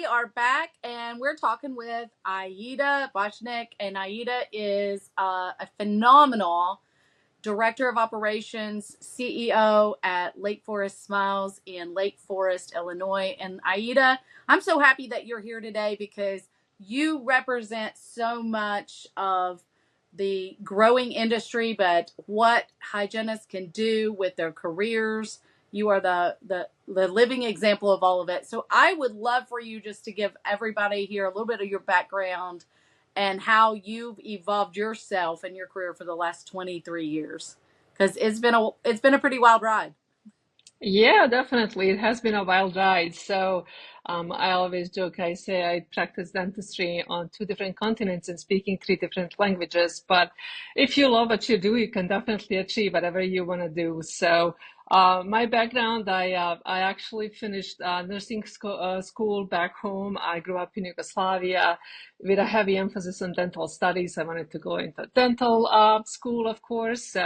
we are back and we're talking with Aida Bosnjak, and Aida is a phenomenal director of operations, CEO at Lake Forest Smiles in Lake Forest, Illinois. And Aida, I'm so happy that you're here today because you represent so much of the growing industry, but what hygienists can do with their careers. You are the living example of all of it. So I would love for you just to give everybody here a little bit of your background and how you've evolved yourself and your career for the last 23 years, because it's been a pretty wild ride. Yeah, definitely. It has been a wild ride. I always joke, I say I practice dentistry on two different continents and speaking three different languages. But if you love what you do, you can definitely achieve whatever you want to do. My background, I actually finished school back home. I grew up in Yugoslavia with a heavy emphasis on dental studies. I wanted to go into dental school, of course.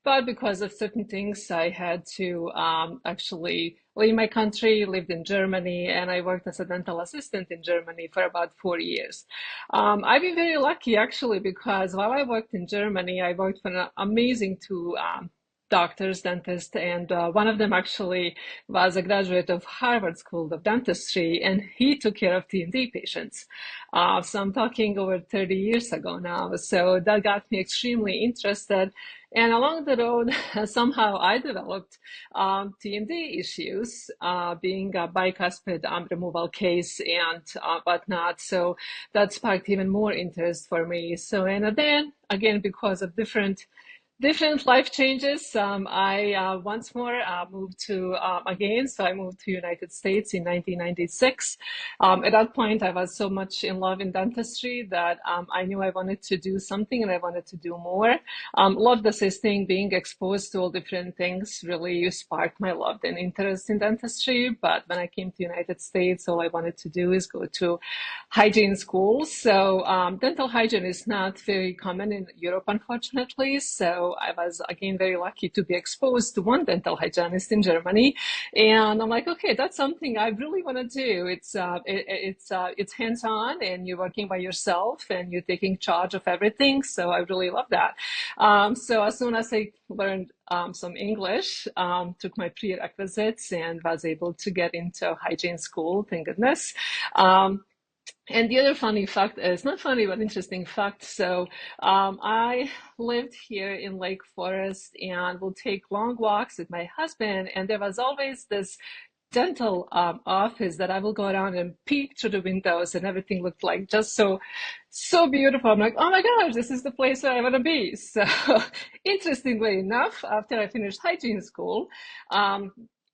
But because of certain things, I had to actually leave my country, lived in Germany, and I worked as a dental assistant in Germany for about 4 years. I've been very lucky actually because while I worked in Germany, I worked for an amazing two doctors, dentists, and one of them actually was a graduate of Harvard School of Dentistry, and he took care of T&D patients. So I'm talking over 30 years ago now. So that got me extremely interested. And along the road, somehow I developed TMD issues, being a bicuspid removal case and whatnot. So that sparked even more interest for me. And then again, because of different life changes. I once more moved to again, so I moved to United States in 1996. At that point, I was so much in love in dentistry that I knew I wanted to do something and I wanted to do more. Loved assisting, being exposed to all different things really sparked my love and interest in dentistry. But when I came to United States, all I wanted to do is go to hygiene schools. Dental hygiene is not very common in Europe, unfortunately. So I was again very lucky to be exposed to one dental hygienist in Germany, and I'm like, okay, that's something I really want to do. It's hands-on, and you're working by yourself, and you're taking charge of everything. So I really love that. So as soon as I learned some English, took my prerequisites, and was able to get into hygiene school. Thank goodness. And the other funny fact is not funny, but interesting fact. I lived here in Lake Forest and will take long walks with my husband. And there was always this dental office that I will go around and peek through the windows, and everything looked like just so beautiful. I'm like, oh my gosh, this is the place where I want to be. So, interestingly enough, after I finished hygiene school, um,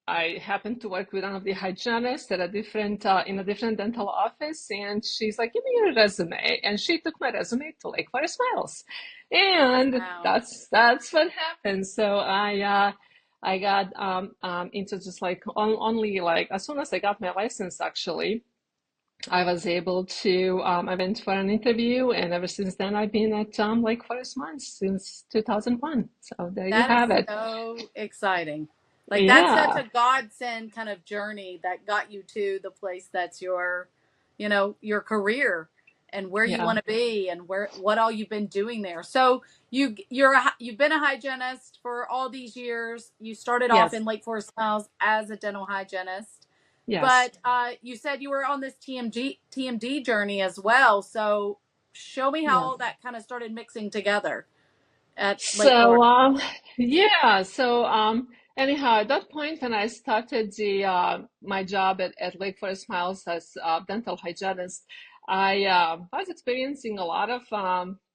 I happened to work with one of the hygienists at a different in a different dental office, and she's like, "Give me your resume," and she took my resume to Lake Forest Smiles, and Wow. that's what happened. I got into just like only like as soon as I got my license, actually, I was able to I went for an interview, and ever since then I've been at Lake Forest Smiles since 2001. So there you That is have it. so exciting. Like that's such Yeah, a godsend kind of journey that got you to the place that's your career and where you yeah, want to be and where what all you've been doing there. So you've been a hygienist for all these years. You started off yes, in Lake Forest Smiles as a dental hygienist, yes. but you said you were on this TMD journey as well. So show me how Yeah. all that kind of started mixing together at Lake So, Forest. yeah, anyhow, at that point when I started my job at Lake Forest Smiles as a dental hygienist, I was experiencing a lot of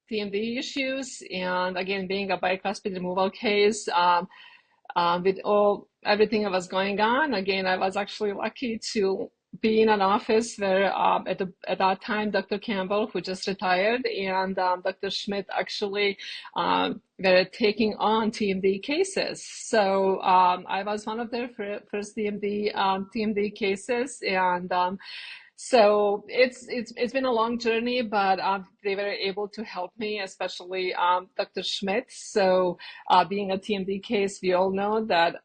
TMD issues, and again, being a bicuspid removal case, with all everything that was going on. Again, I was actually lucky to be in an office where at that time Dr. Campbell, who just retired, and Dr. Schmidt actually were taking on TMD cases. I was one of their first TMD cases, and So it's been a long journey, but they were able to help me, especially Dr. Schmidt. So being a TMD case, we all know that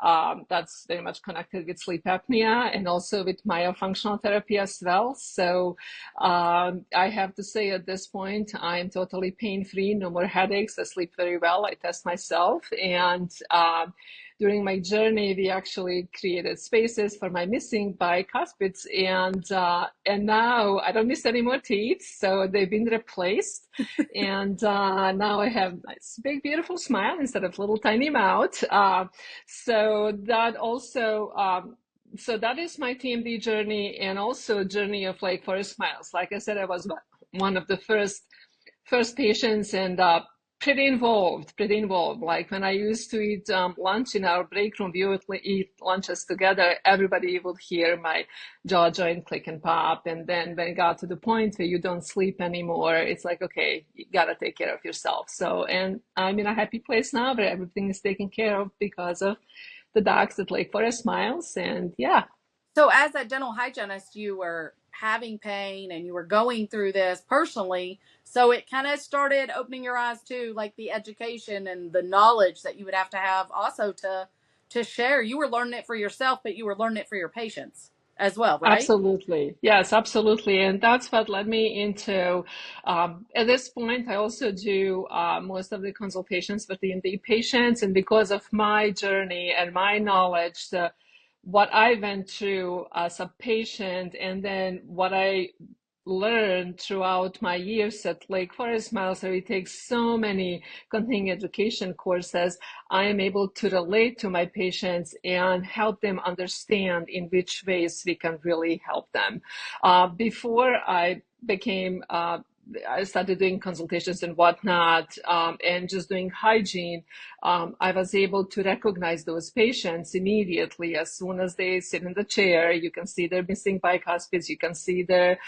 that's very much connected with sleep apnea and also with myofunctional therapy as well. So I have to say at this point, I'm totally pain-free, no more headaches. I sleep very well. I test myself, and during my journey, we actually created spaces for my missing bicuspids, and now I don't miss any more teeth, so they've been replaced, and now I have this big, beautiful smile instead of little tiny mouth. So that also. So that is my TMD journey, and also journey of Lake Forest Smiles. Like I said, I was one of the first patients, and pretty involved. Like when I used to eat lunch in our break room, we would eat lunches together. Everybody would hear my jaw joint click and pop. And then when it got to the point where you don't sleep anymore, it's like, okay, you gotta take care of yourself. So, and I'm in a happy place now where everything is taken care of because of the docs at Lake Forest Smiles. And yeah. So, as a dental hygienist, you were having pain and you were going through this personally. So, it kind of started opening your eyes to like the education and the knowledge that you would have to have also to share. You were learning it for yourself, but you were learning it for your patients as well, right? Absolutely. Yes, absolutely. And that's what led me into, at this point, I also do most of the consultations with the MD patients. And because of my journey and my knowledge, what I went through as a patient, and then what I learned throughout my years at Lake Forest Miles, so we take so many continuing education courses, I am able to relate to my patients and help them understand in which ways we can really help them. Before I started doing consultations and whatnot, and just doing hygiene. I was able to recognize those patients immediately as soon as they sit in the chair. You can see their missing bicuspids. You can see their,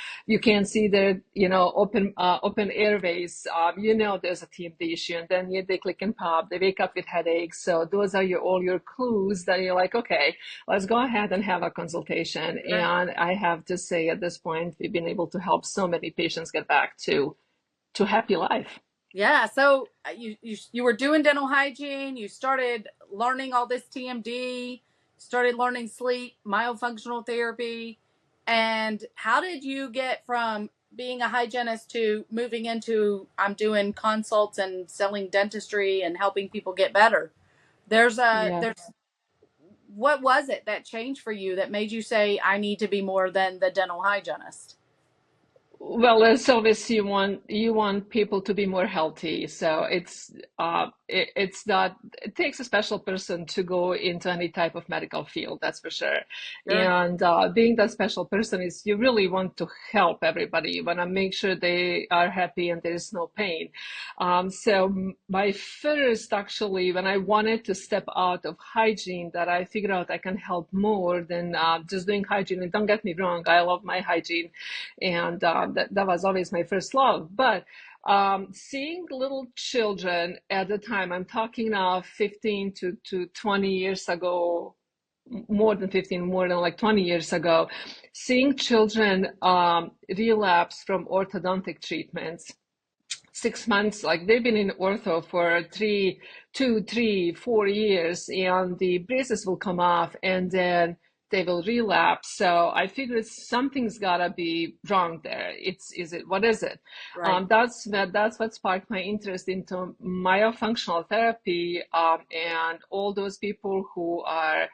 open airways. There's a TMD issue, and then they click and pop. They wake up with headaches. So those are all your clues that you're like, okay, let's go ahead and have a consultation. Sure. And I have to say, at this point, we've been able to help so many patients get back to happy life. Yeah. So you were doing dental hygiene. You started learning all this TMD. Started learning sleep, myofunctional therapy, and how did you get from being a hygienist to moving into I'm doing consults and selling dentistry and helping people get better? Yeah. There's what was it that changed for you that made you say I need to be more than the dental hygienist? Well, as always, you want people to be more healthy. So it's not, it takes a special person to go into any type of medical field, that's for sure. Sure. And being that special person is you really want to help everybody. You want to make sure they are happy and there is no pain. So my first, actually, when I wanted to step out of hygiene, that I figured out I can help more than just doing hygiene. And don't get me wrong, I love my hygiene, and that was always my first love. But seeing little children at the time, I'm talking now 15 to 20 years ago, more than 15, more than like 20 years ago, seeing children relapse from orthodontic treatments. 6 months, like they've been in ortho for 4 years, and the braces will come off and then they will relapse. So I figured something's gotta be wrong there. What is it? Right. That's what sparked my interest into myofunctional therapy, and all those people who are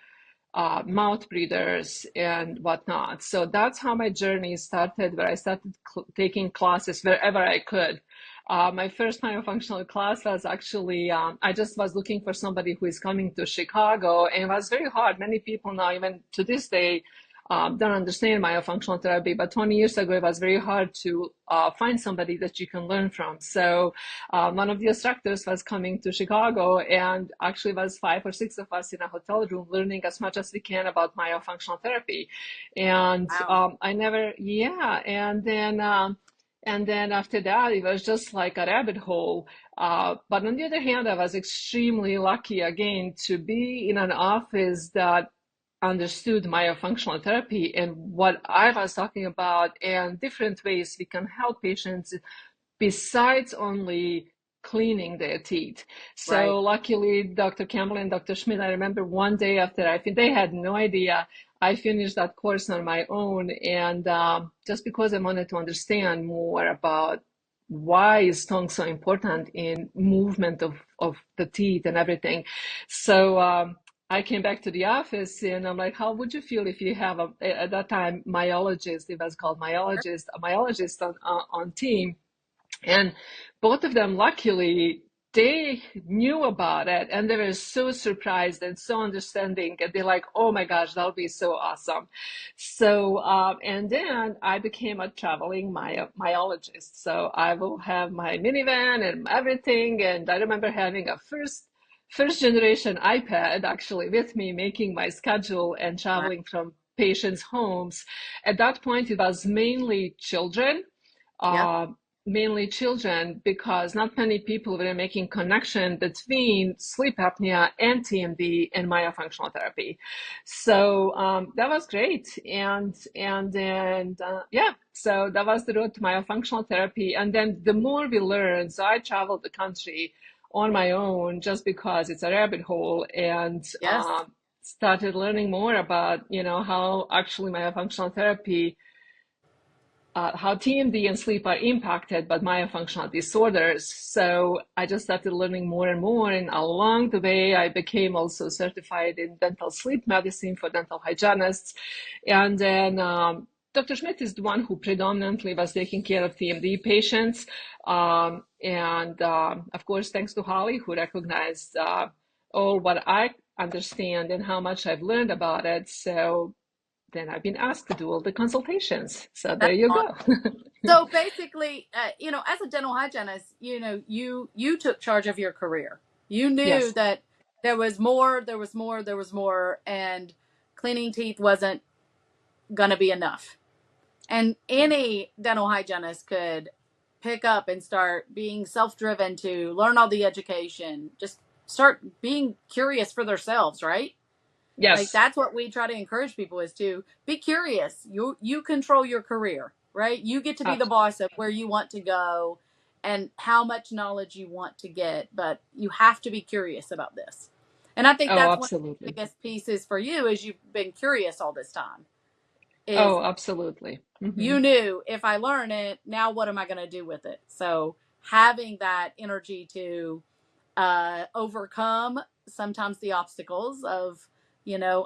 mouth breathers and whatnot. So that's how my journey started, where I started taking classes wherever I could. My first myofunctional class was actually, I just was looking for somebody who is coming to Chicago, and it was very hard. Many people now, even to this day, don't understand myofunctional therapy, but 20 years ago, it was very hard to find somebody that you can learn from. So one of the instructors was coming to Chicago, and actually was 5 or 6 of us in a hotel room learning as much as we can about myofunctional therapy. And Wow. yeah, and then after that, it was just like a rabbit hole. But on the other hand, I was extremely lucky again to be in an office that understood myofunctional therapy and what I was talking about and different ways we can help patients besides only cleaning their teeth. Right. So luckily, Dr. Campbell and Dr. Schmidt, I remember one day after I think they had no idea. I finished that course on my own, and just because I wanted to understand more about why is tongue so important in movement of the teeth and everything. So I came back to the office and I'm like, how would you feel if you have at that time myologist, it was called myologist, a myologist on team, and both of them, luckily, they knew about it and they were so surprised and so understanding. And they're like, oh my gosh, that'll be so awesome. So, and then I became a traveling myologist. So I will have my minivan and everything. And I remember having a first generation iPad actually with me, making my schedule and Right. traveling from patients' homes. At that point, it was mainly children. Yep. Uh, Mainly children, because not many people were making connection between sleep apnea and TMD and myofunctional therapy. So that was great, and then yeah, so that was the road to myofunctional therapy. And then the more we learned, so I traveled the country on my own just because it's a rabbit hole, and Yes. started learning more about how actually myofunctional therapy, how TMD and sleep are impacted by myofunctional disorders. So I just started learning more and more. And along the way, I became also certified in dental sleep medicine for dental hygienists. And then Dr. Schmidt is the one who predominantly was taking care of TMD patients. And of course, thanks to Holly, who recognized all what I understand and how much I've learned about it. So then I've been asked to do all the consultations. So there That's you awesome. go. So basically, as a dental hygienist, you took charge of your career. You knew Yes. that there was more, there was more, there was more, and cleaning teeth wasn't going to be enough. And any dental hygienist could pick up and start being self-driven to learn all the education, just start being curious for themselves, right? Like Yes. that's what we try to encourage people is to be curious. You control your career, right? You get to be the Abs- boss of where you want to go and how much knowledge you want to get, but you have to be curious about this. And I think oh, that's one of the absolutely. biggest pieces for you is you've been curious all this time. Is Oh, absolutely. you knew if I learn it, now what am I going to do with it? So having that energy to overcome sometimes the obstacles of,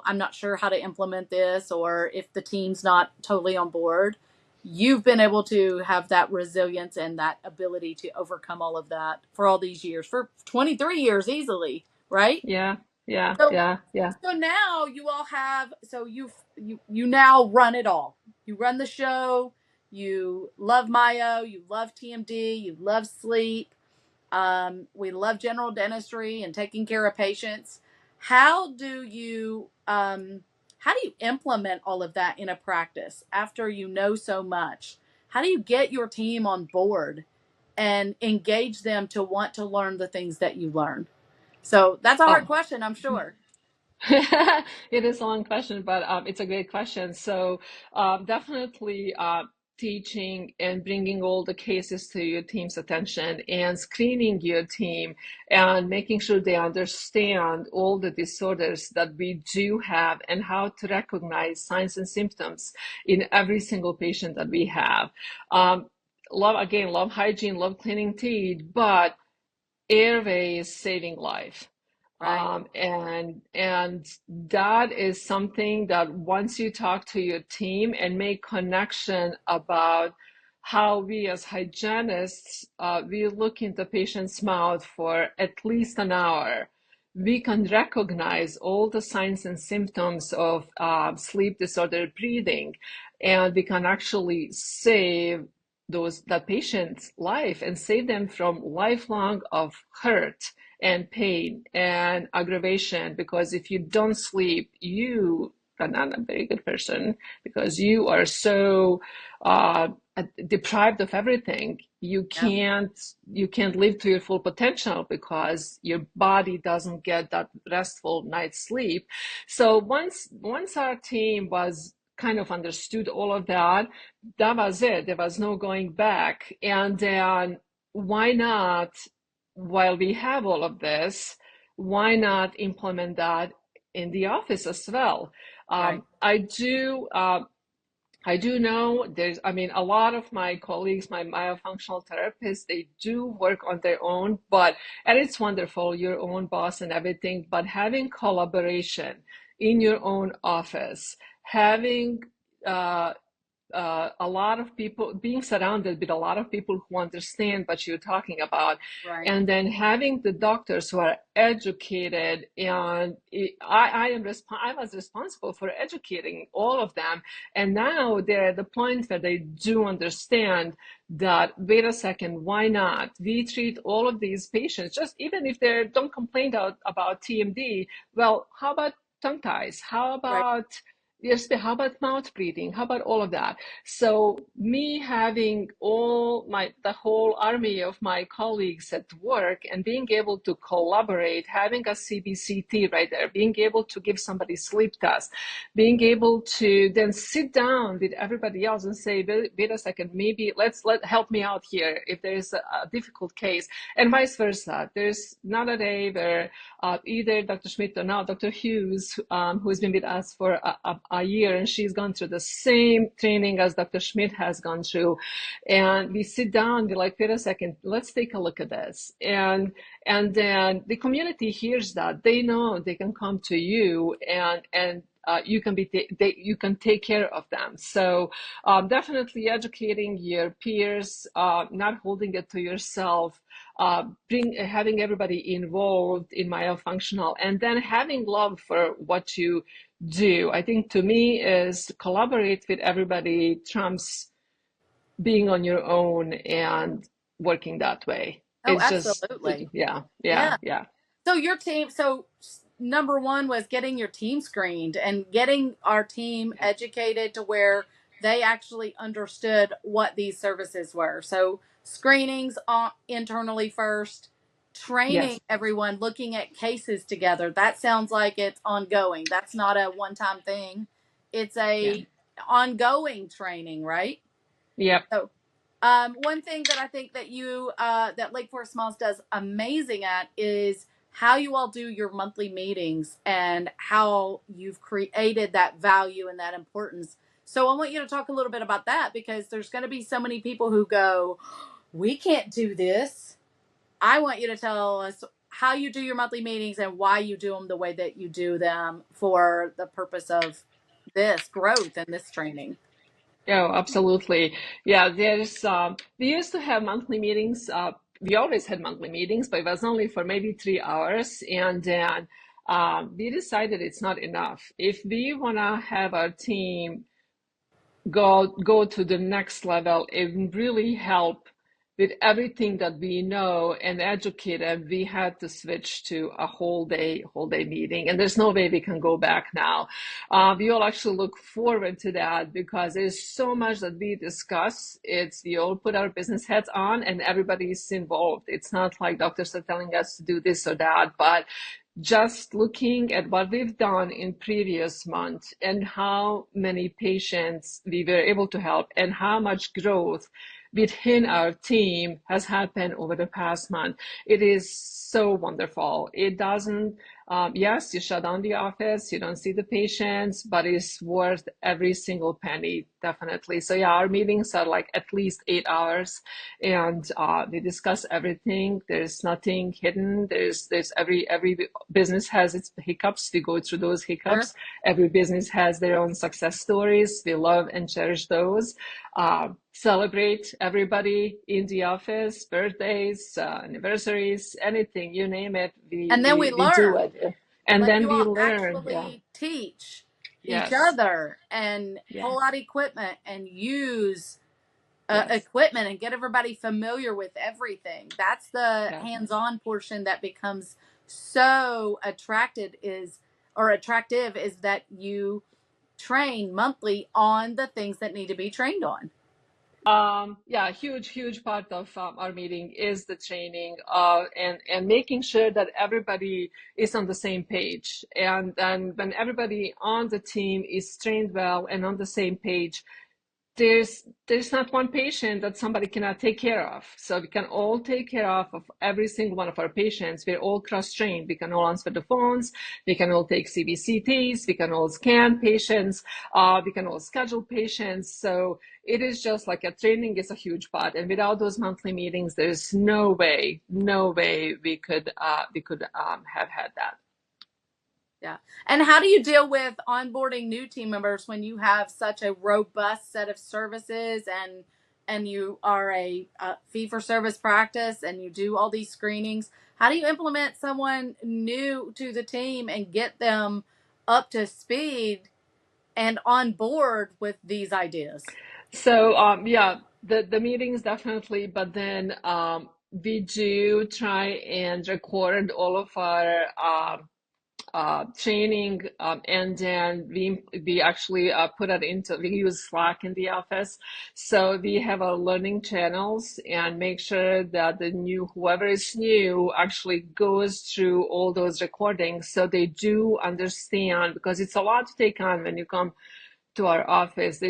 I'm not sure how to implement this, or if the team's not totally on board, you've been able to have that resilience and that ability to overcome all of that for all these years, for 23 years easily, right? Yeah. Yeah. So Yeah. Yeah. so now you all have so you now run it all. You run the show. You love Mayo. You love TMD. You love sleep. We love general dentistry and taking care of patients. How do you how do you implement all of that in a practice after you know so much? How do you get your team on board and engage them to want to learn the things that you learn? So that's a hard Oh. question, I'm sure. It is a long question, but it's a great question. So definitely teaching and bringing all the cases to your team's attention and screening your team and making sure they understand all the disorders that we do have and how to recognize signs and symptoms in every single patient that we have. Um, love hygiene, love cleaning teeth, but airway is saving life. Right. And that is something that once you talk to your team and make connection about how we as hygienists, we look into patient's mouth for at least an hour, we can recognize all the signs and symptoms of sleep disordered breathing, and we can actually save that patient's life and save them from lifelong of hurt and pain and aggravation, because if you don't sleep, you not a very good person because you are so uh, deprived of everything. Yeah. You can't live to your full potential because your body doesn't get that restful night's sleep. So once our team was kind of understood all of that, that was it. There was no going back. And then why not, while we have all of this, why not implement that in the office as well? Right. I do know I mean, a lot of my colleagues, my myofunctional therapists, they do work on their own, and it's wonderful, your own boss and everything, but having collaboration in your own office, having uh, a lot of people, being surrounded with a lot of people who understand what you're talking about, Right. and then having the doctors who are educated. And I was responsible for educating all of them, and now they're at the point where they do understand that, wait a second, why not? We treat all of these patients, just even if they don't complain about TMD. Well, how about tongue ties? How Right. about yes, how about mouth breathing? How about all of that? So me having the whole army of my colleagues at work and being able to collaborate, having a CBCT right there, being able to give somebody sleep test, being able to then sit down with everybody else and say, wait a second, maybe help me out here if there's a difficult case, and vice versa. There's not a day where either Dr. Schmidt or now Dr. Hughes, who's been with us for a year, and she's gone through the same training as Dr. Schmidt has gone through. And we sit down, we're like, wait a second, let's take a look at this. And then the community hears that. They know they can come to you, and you can take care of them. So definitely educating your peers, not holding it to yourself, having everybody involved in myofunctional, and then having love for what you do. I think to me is collaborate with everybody trumps being on your own and working that way. Oh, It's just, absolutely. yeah, Yeah. yeah, yeah, So your team, so number one was getting your team screened and getting our team yeah, educated to where they actually understood what these services were. So screenings internally first, training yes, everyone, looking at cases together. That sounds like it's ongoing. That's not a one-time thing. It's yeah, a ongoing training, right? yep. So, one thing that I think that that Lake Forest Smiles does amazing at is how you all do your monthly meetings and how you've created that value and that importance. So I want you to talk a little bit about that because there's going to be so many people who go, we can't do this. I want you to tell us how you do your monthly meetings and why you do them the way that you do them for the purpose of this growth and this training. Oh, absolutely. Yeah, we used to have monthly meetings. We always had monthly meetings, but it was only for maybe 3 hours. And then we decided it's not enough. If we want to have our team go to the next level and really help with everything that we know and educate them, we had to switch to a whole day meeting, and there's no way we can go back now. We all actually look forward to that because there's so much that we discuss. It's we all put our business heads on and everybody's involved. It's not like doctors are telling us to do this or that, but just looking at what we've done in previous months and how many patients we were able to help and how much growth within our team has happened over the past month. It is so wonderful. It doesn't, yes, you shut down the office, you don't see the patients, but it's worth every single penny, definitely. So yeah, our meetings are like at least 8 hours, and we discuss everything. There's nothing hidden. There's every business has its hiccups. We go through those Sure. hiccups. Every business has their own success stories. We love and cherish those. Celebrate everybody in the office, birthdays, anniversaries, anything, you name it, And then we we do learn. it. And Like then you we all learn. Yeah. actually teach each Yes. other and Yeah. pull out equipment and use Yes. equipment and get everybody familiar with everything. That's the Yeah. hands-on portion that becomes so attractive is that you train monthly on the things that need to be trained on? Yeah, huge part of our meeting is the training and making sure that everybody is on the same page. And when everybody on the team is trained well and on the same page, there's not one patient that somebody cannot take care of. So we can all take care of every single one of our patients. We're all cross-trained. We can all answer the phones. We can all take CBCTs. We can all scan patients. We can all schedule patients. So it is just like a training is a huge part. And without those monthly meetings, there's no way we could have had that. Yeah. And how do you deal with onboarding new team members when you have such a robust set of services and you are a fee for service practice and you do all these screenings? How do you implement someone new to the team and get them up to speed and on board with these ideas? So yeah, the meetings definitely, but then we do try and record all of our training, and then we actually put it into, we use Slack in the office, so we have our learning channels and make sure that whoever is new actually goes through all those recordings so they do understand, because it's a lot to take on when you come to our office.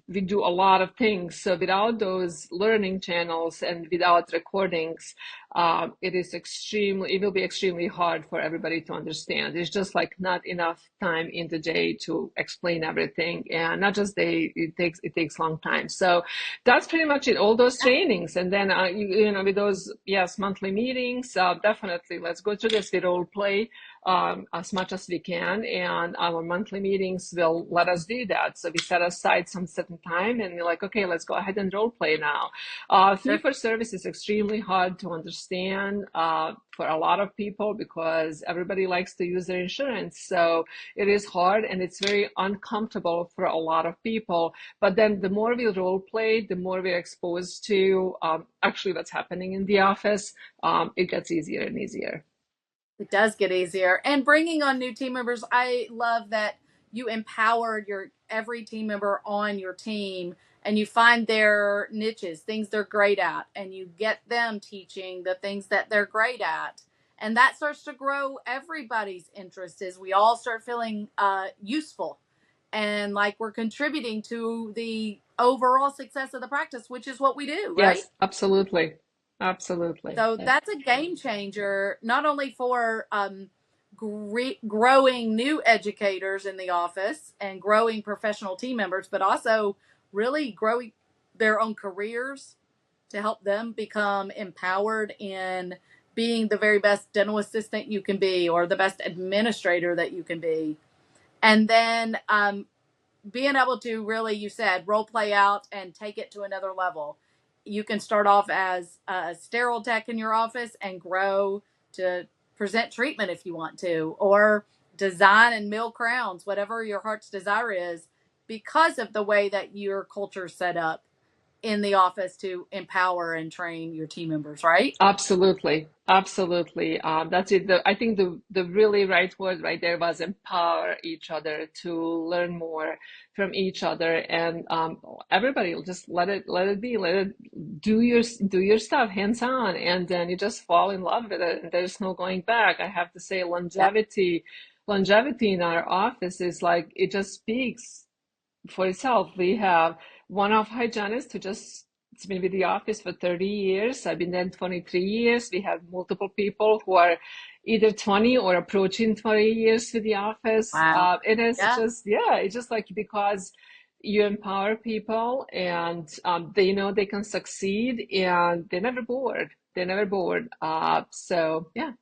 We do a lot of things. So without those learning channels and without recordings, it will be extremely hard for everybody to understand. It's just like not enough time in the day to explain everything, and not just it takes a long time. So that's pretty much it. All those trainings, and then with those, yes, monthly meetings, definitely let's go through this. We role play as much as we can, and our monthly meetings will let us do that. So we set aside some certain time and we're like, okay, let's go ahead and role play now. Fee Sure. for service is extremely hard to understand for a lot of people because everybody likes to use their insurance. So it is hard and it's very uncomfortable for a lot of people. But then the more we role play, the more we're exposed to actually what's happening in the office, it gets easier and easier. It does get easier. And bringing on new team members, I love that you empowered your every team member on your team and you find their niches, things they're great at, and you get them teaching the things that they're great at. And that starts to grow everybody's interest as we all start feeling useful and like we're contributing to the overall success of the practice, which is what we do, right? Yes, absolutely. Absolutely. So Yeah. that's a game changer, not only for growing new educators in the office and growing professional team members, but also really growing their own careers to help them become empowered in being the very best dental assistant you can be or the best administrator that you can be. And then being able to really, you said, role play out and take it to another level. You can start off as a sterile tech in your office and grow to present treatment if you want to, or design and mill crowns, whatever your heart's desire is, because of the way that your culture's set up in the office to empower and train your team members, right? Absolutely. Absolutely. That's it. I think the really right word right there was empower each other to learn more from each other, and everybody will just let it be, let it do your stuff hands on, and then you just fall in love with it, and there's no going back. I have to say, Yeah. longevity in our office is like it just speaks for itself. We have one of hygienists who just it's been with the office for 30 years. I've been there 23 years. We have multiple people who are either 20 or approaching 20 years with the office. Wow. It is Yeah. just, yeah, it's just like because you empower people and they know they can succeed and they're never bored. They're never bored. So, yeah.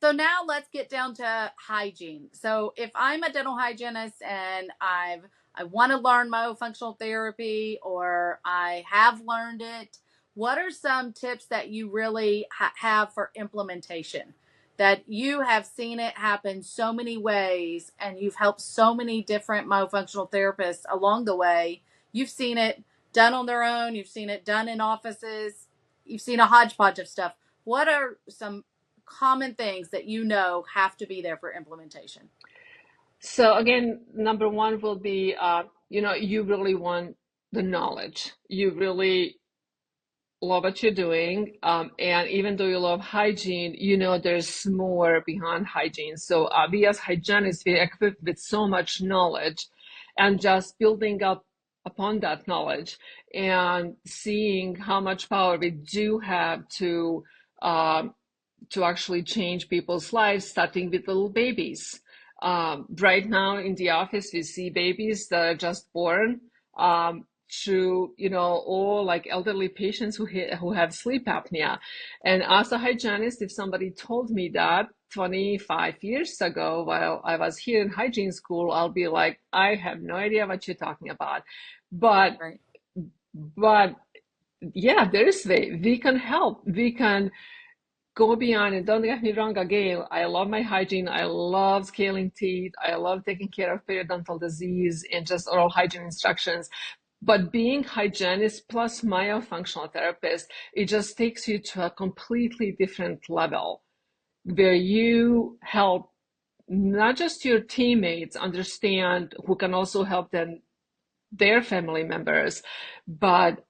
So now let's get down to hygiene. So if I'm a dental hygienist and I want to learn myofunctional therapy or I have learned it, what are some tips that you really have for implementation? That you have seen it happen so many ways and you've helped so many different myofunctional therapists along the way. You've seen it done on their own, you've seen it done in offices, you've seen a hodgepodge of stuff. What are some common things that you know have to be there for implementation? So again, number one will be, you really want the knowledge. You really love what you're doing. And even though you love hygiene, there's more behind hygiene. So we as hygienists, we're equipped with so much knowledge, and just building up upon that knowledge and seeing how much power we do have um, to actually change people's lives, starting with little babies. Right now in the office, we see babies that are just born, to all like elderly patients who have sleep apnea. And as a hygienist, if somebody told me that 25 years ago while I was here in hygiene school, I'll be like, I have no idea what you're talking about. But Right. but yeah, there is way we can help. We can go beyond it. Don't get me wrong again. I love my hygiene. I love scaling teeth. I love taking care of periodontal disease and just oral hygiene instructions. But being hygienist plus myofunctional therapist, it just takes you to a completely different level where you help not just your teammates understand, who can also help them, their family members, but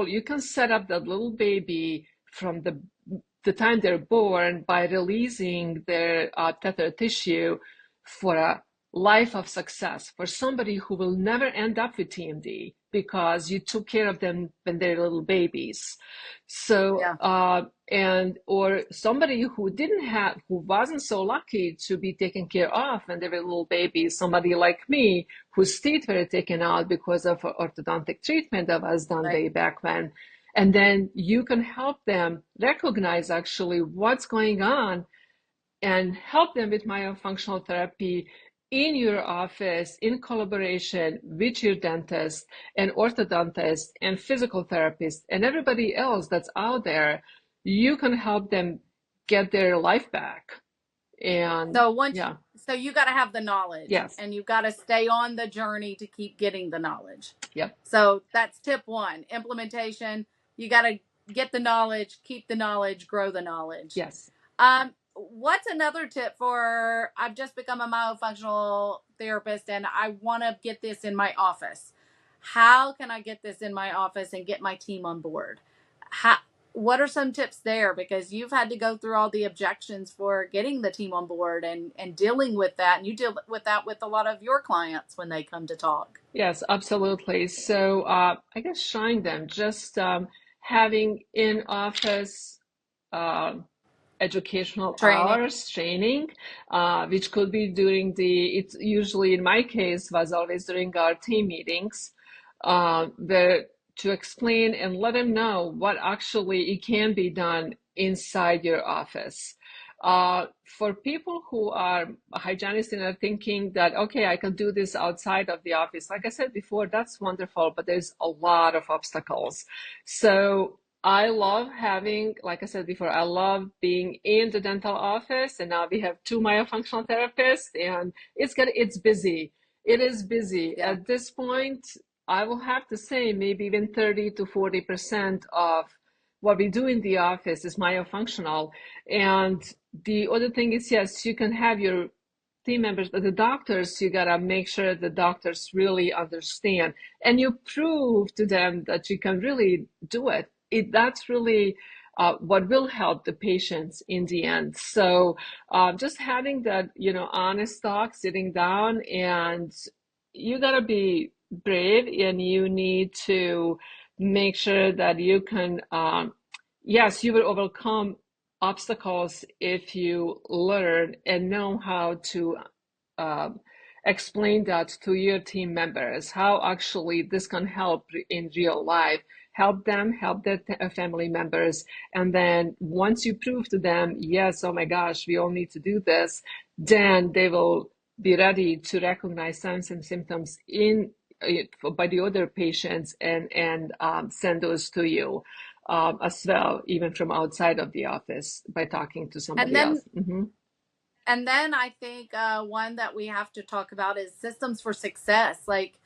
you can set up that little baby from the time they're born by releasing their tethered tissue for a life of success for somebody who will never end up with TMD because you took care of them when they're little babies. So, Yeah. or somebody who wasn't so lucky to be taken care of when they were little babies, somebody like me whose teeth were taken out because of orthodontic treatment that was done Right. way back when. And then you can help them recognize actually what's going on and help them with myofunctional therapy in your office in collaboration with your dentist and orthodontist and physical therapist and everybody else that's out there. You can help them get their life back. And So once yeah, so you got to have the knowledge yes, and you've got to stay on the journey to keep getting the knowledge. yep, So that's tip 1, implementation. You got to get the knowledge, keep the knowledge, grow the knowledge. yes. What's another tip for I've just become a myofunctional therapist and I want to get this in my office? How can I get this in my office and get my team on board? How, what are some tips there? Because you've had to go through all the objections for getting the team on board and dealing with that. And you deal with that with a lot of your clients when they come to talk. Yes, absolutely. So I guess showing them just having in-office uh, educational Training. hours, training, which could be it's usually in my case was always during our team meetings, where to explain and let them know what actually it can be done inside your office. For people who are hygienists and are thinking that, okay, I can do this outside of the office, like I said before, that's wonderful, but there's a lot of obstacles. So I love having, like I said before, I love being in the dental office, and now we have 2 myofunctional therapists, and it's busy. It is busy. Yeah. At this point, I will have to say maybe even 30 to 40% of what we do in the office is myofunctional. And the other thing is, yes, you can have your team members, but the doctors, you gotta make sure the doctors really understand and you prove to them that you can really do it. That's really what will help the patients in the end. So just having that, honest talk, sitting down, and you gotta be brave, and you need to make sure that you can, yes, you will overcome obstacles if you learn and know how to um, explain that to your team members, how actually this can help in real life, help them, help their family members. And then once you prove to them, yes, oh my gosh, we all need to do this, then they will be ready to recognize signs and symptoms by the other patients and send those to you as well, even from outside of the office by talking to And somebody then else. Mm-hmm. And then I think one that we have to talk about is systems for success. Like,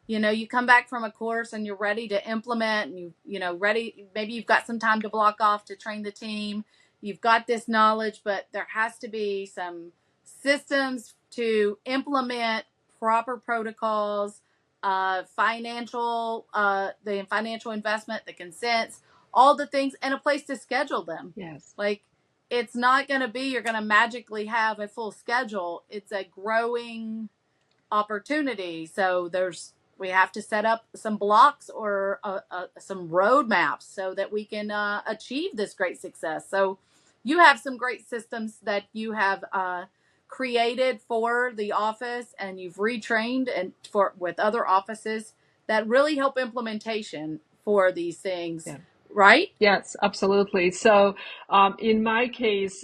you come back from a course and you're ready to implement, and ready. Maybe you've got some time to block off to train the team. You've got this knowledge, but there has to be some systems to implement proper protocols, the financial investment, the consents, all the things, and a place to schedule them. Yes. Like, it's not going to be you're going to magically have a full schedule. It's a growing opportunity. So we have to set up some blocks or some roadmaps so that we can achieve this great success. So you have some great systems that you have created for the office, and you've retrained and for with other offices that really help implementation for these things, Yeah. right? Yes, absolutely. So, in my case,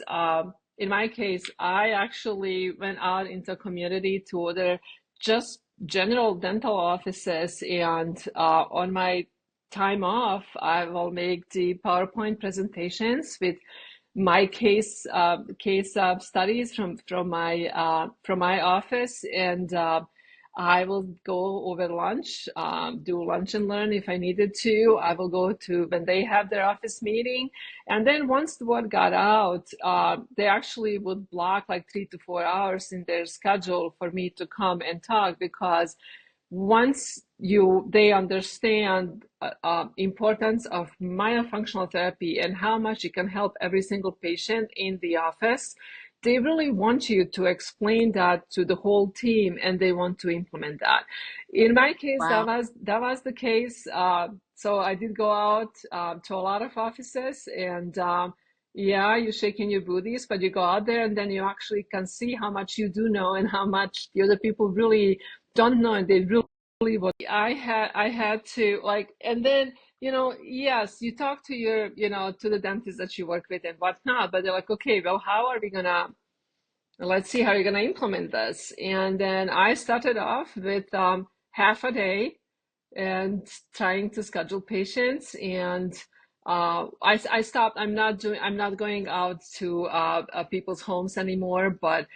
I actually went out into community to other just general dental offices, and on my time off, I will make the PowerPoint presentations with my case studies from my office, and I will go over lunch, do lunch and learn if I needed to. I will go to when they have their office meeting. And then once the word got out, they actually would block like 3 to 4 hours in their schedule for me to come and talk, because once they understand importance of myofunctional therapy and how much it can help every single patient in the office, they really want you to explain that to the whole team, and they want to implement that. In my case, Wow. that was the case. So I did go out to a lot of offices, and yeah, you're shaking your booties, but you go out there and then you actually can see how much you do know and how much the other people really don't know, and they really what I had to like. And then, yes, you talk to your, to the dentist that you work with and whatnot, but they're like, okay, well, how are we gonna, let's see how you're gonna implement this. And then I started off with half a day and trying to schedule patients. And I stopped. I'm not going out to people's homes anymore, but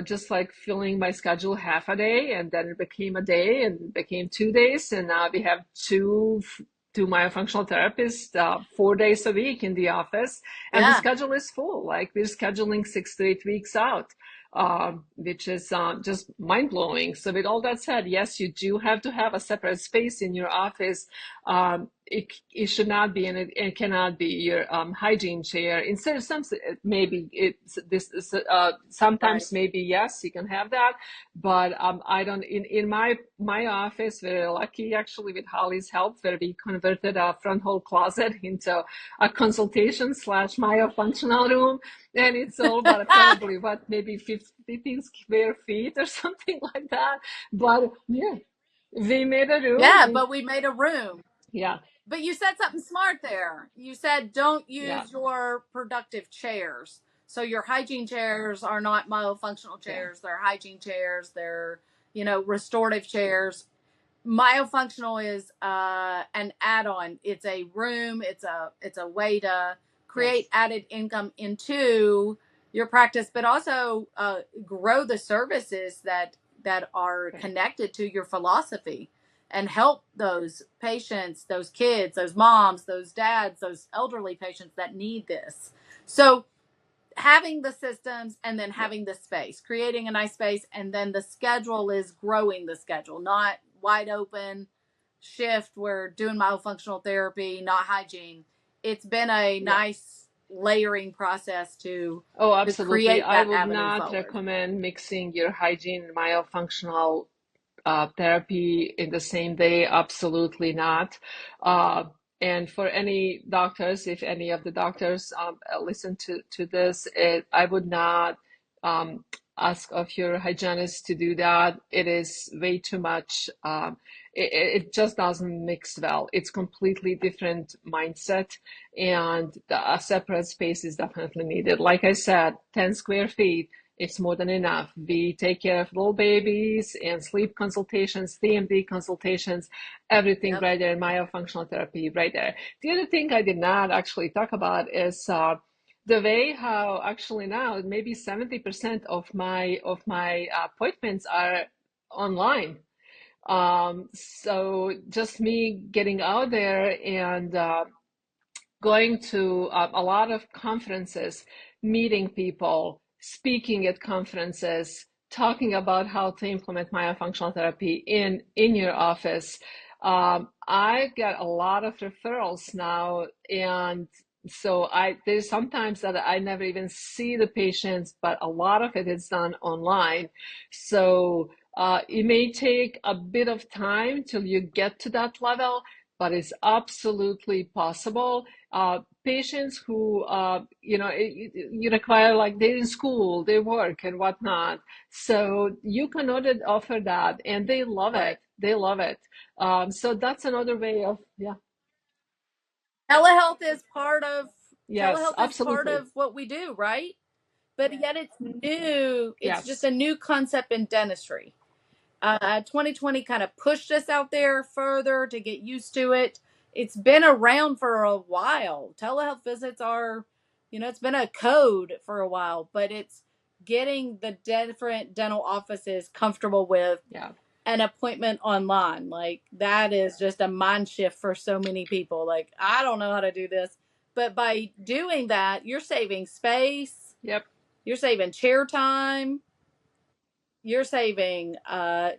just like filling my schedule half a day, and then it became a day, and it became 2 days, and now we have two myofunctional therapists 4 days a week in the office, and the Yeah. schedule is full. Like, we're scheduling 6 to 8 weeks out, which is just mind blowing. So, with all that said, yes, you do have to have a separate space in your office. It should not be, and it cannot be your hygiene chair. Instead of maybe it's this. Right. Sometimes maybe yes, you can have that, but I don't. In my office, we're lucky actually with Holly's help, where we converted a front hall closet into a consultation slash myofunctional room, and it's all about probably what, maybe 15 square feet or something like that. But yeah, we made a room. Yeah, but we made a room. Yeah, But you said something smart there. You said don't yeah, use your productive chairs. So your hygiene chairs are not myofunctional yeah, chairs. They're hygiene chairs. They're, restorative chairs. Myofunctional is an add-on. It's a room. It's a way to create yes, added income into your practice, but also grow the services that are right. connected to your philosophy, and help those patients, those kids, those moms, those dads, those elderly patients that need this. So having the systems, and then Yeah. having the space, creating a nice space, and then the schedule is growing the schedule, not wide open shift. We're doing myofunctional therapy, not hygiene. It's been a Yeah. nice layering process to Oh, to absolutely. create I that would avenue not forward. recommend mixing your hygiene and myofunctional therapy in the same day. Absolutely not. Uh, and for any doctors, if any of the doctors listen to this, I would not um, ask of your hygienist to do that. It is way too much. It just doesn't mix well. It's completely different mindset, and a separate space is definitely needed. Like I said, 10 square feet, it's more than enough. We take care of little babies and sleep consultations, DMD consultations, everything Yep. right there. Myofunctional therapy right there. The other thing I did not actually talk about is the way how actually now maybe 70% of my appointments are online. So just me getting out there and going to a lot of conferences, meeting people, speaking at conferences, talking about how to implement myofunctional therapy in your office. I get a lot of referrals now, and so there's sometimes that I never even see the patients, but a lot of it is done online. So it may take a bit of time till you get to that level, but it's absolutely possible. Patients who, you require, like, they're in school, they work and whatnot. So you can offer that, and they love Right. it. They love it. So that's another way of, yeah, Telehealth is part of yes, telehealth is part absolutely. of what we do, right? But yet it's new. It's just Yes. a new concept in dentistry. 2020 kind of pushed us out there further to get used to it. It's been around for a while. Telehealth visits are, it's been a code for a while, but it's getting the different dental offices comfortable with Yeah. an appointment online. Like, that is just a mind shift for so many people. Like, I don't know how to do this. But by doing that, you're saving space, Yep. you're saving chair time, you're saving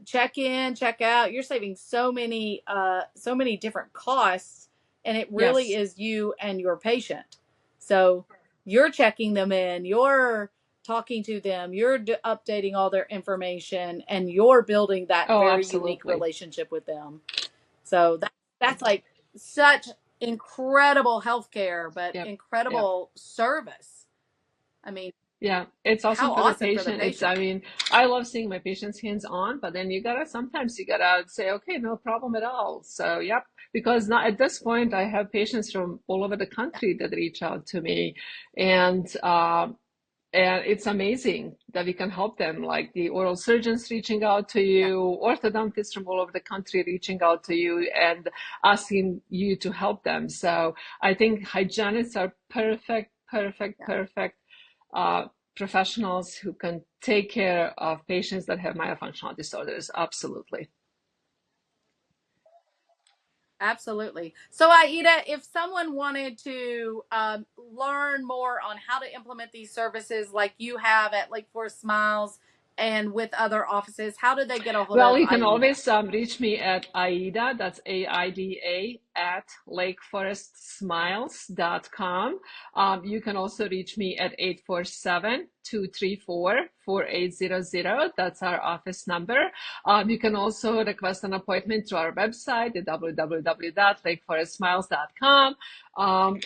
check in, check out. You're saving so many different costs, and it really Yes. is you and your patient. So you're checking them in, you're talking to them, you're updating all their information, and you're building that Oh, very unique absolutely. relationship with them. So that's like such incredible healthcare, but Yep. Yep. incredible service. I mean, Yeah, it's awesome how for the awesome for the patient. patient. I mean, I love seeing my patients hands on, but then sometimes you gotta say, okay, no problem at all. So, yep, because now at this point, I have patients from all over the country that reach out to me, and it's amazing that we can help them. Like the oral surgeons reaching out to Yeah, you, orthodontists from all over the country reaching out to you and asking you to help them. So I think hygienists are perfect, perfect, yeah. perfect uh, professionals who can take care of patients that have myofunctional disorders. Absolutely. Absolutely. So, Aida, if someone wanted to learn more on how to implement these services like you have at Lake Forest Smiles and with other offices, how do they get a hold Well, of you can Aida? always reach me at Aida, that's AIDA, at lakeforestsmiles.com. You can also reach me at 847-234-4800. That's our office number. You can also request an appointment through our website at www.lakeforestsmiles.com.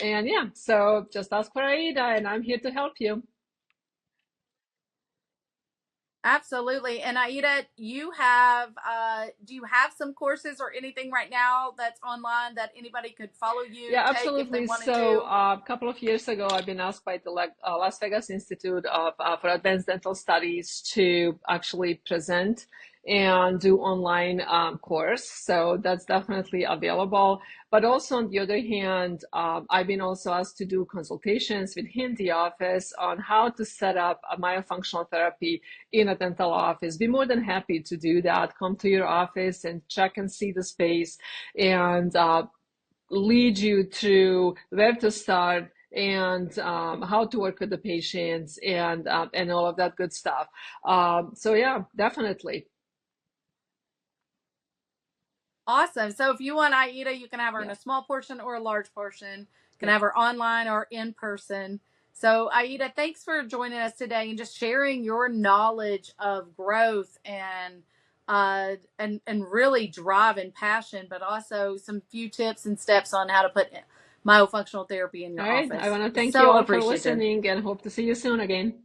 And yeah, so just ask for Aida, and I'm here to help you. Absolutely. And Aida, you have do you have some courses or anything right now that's online that anybody could follow you, Yeah, take if they absolutely. wanted So, to? a couple of years ago, I've been asked by the Las Vegas Institute for Advanced Dental Studies to actually present and do online course. So that's definitely available. But also, on the other hand, I've been also asked to do consultations with him in the office on how to set up a myofunctional therapy in a dental office. Be more than happy to do that. Come to your office and check and see the space, and lead you to where to start and how to work with the patients and all of that good stuff. So yeah, definitely. Awesome. So if you want Aida, you can have her in Yeah. a small portion or a large portion. You can Yep. have her online or in person. So Aida, thanks for joining us today and just sharing your knowledge of growth and really drive and passion, but also some few tips and steps on how to put myofunctional therapy in All your right. I office. want to thank you So all for appreciative. listening and hope to see you soon again.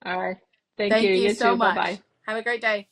All right. Thank you. Thank you You so too. Bye much. bye. Have a great day.